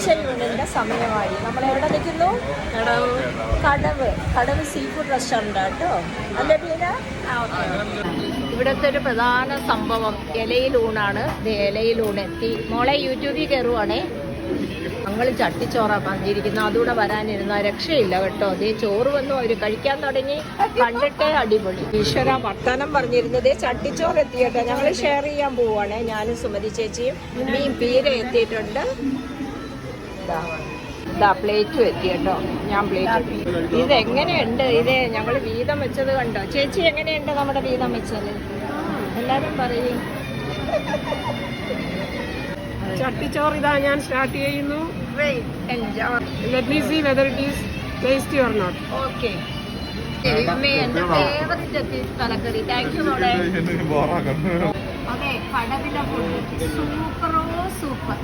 ഉച്ചയൂണിൻ്റെ സമയമായി. നമ്മൾ എവിടെ നിൽക്കുന്നു? കടവ് സീ ഫുഡ് റെസ്റ്റോറൻ്റ് കേട്ടോ. അല്ലേ ബീന? ഇവിടുത്തെ ഒരു പ്രധാന സംഭവം ഇലയിലൂണാണ്. ഇലയിലൂണ് എത്തി. മോളെ യൂട്യൂബിൽ കയറുവാണേ. ഞങ്ങൾ ചട്ടിച്ചോറാണ് പറഞ്ഞിരിക്കുന്നത്. അതുകൂടെ വരാനിരുന്ന രക്ഷയില്ല കേട്ടോ. അതേ ചോറ് വന്നു അവർ കഴിക്കാൻ തുടങ്ങി. കണ്ടിട്ടേ അടിപൊളി. ഈശ്വര വർത്താനം പറഞ്ഞിരുന്നത് ചട്ടിച്ചോറ് എത്തി കേട്ടോ. ഞങ്ങൾ ഷെയർ ചെയ്യാൻ പോവുകയാണേ. ഞാനും സുമതി ചേച്ചിയും. മീൻ പീര എത്തിയിട്ടുണ്ട്. ഇതാ പ്ലേറ്റും എത്തി കേട്ടോ. ഞാൻ പ്ലേറ്റ് ഇതെങ്ങനെയുണ്ട്? ഞങ്ങൾ വീതം വെച്ചത് കണ്ടോ? ചേച്ചി എങ്ങനെയുണ്ട് നമ്മുടെ വീതം വെച്ചത്? എല്ലാവരും പറയും. ചട്ടിച്ചോറ് ഇതാ ഞാൻ സ്റ്റാർട്ട് ചെയ്യുന്നു. Let me see whether it is tasty or not. Okay. എന്റെ ഫേവറേറ്റ് എത്തി തലക്കറി. താങ്ക് യു മോളെ. അതെ കടവിലെ ഫുഡ് സൂപ്പറോ സൂപ്പർ.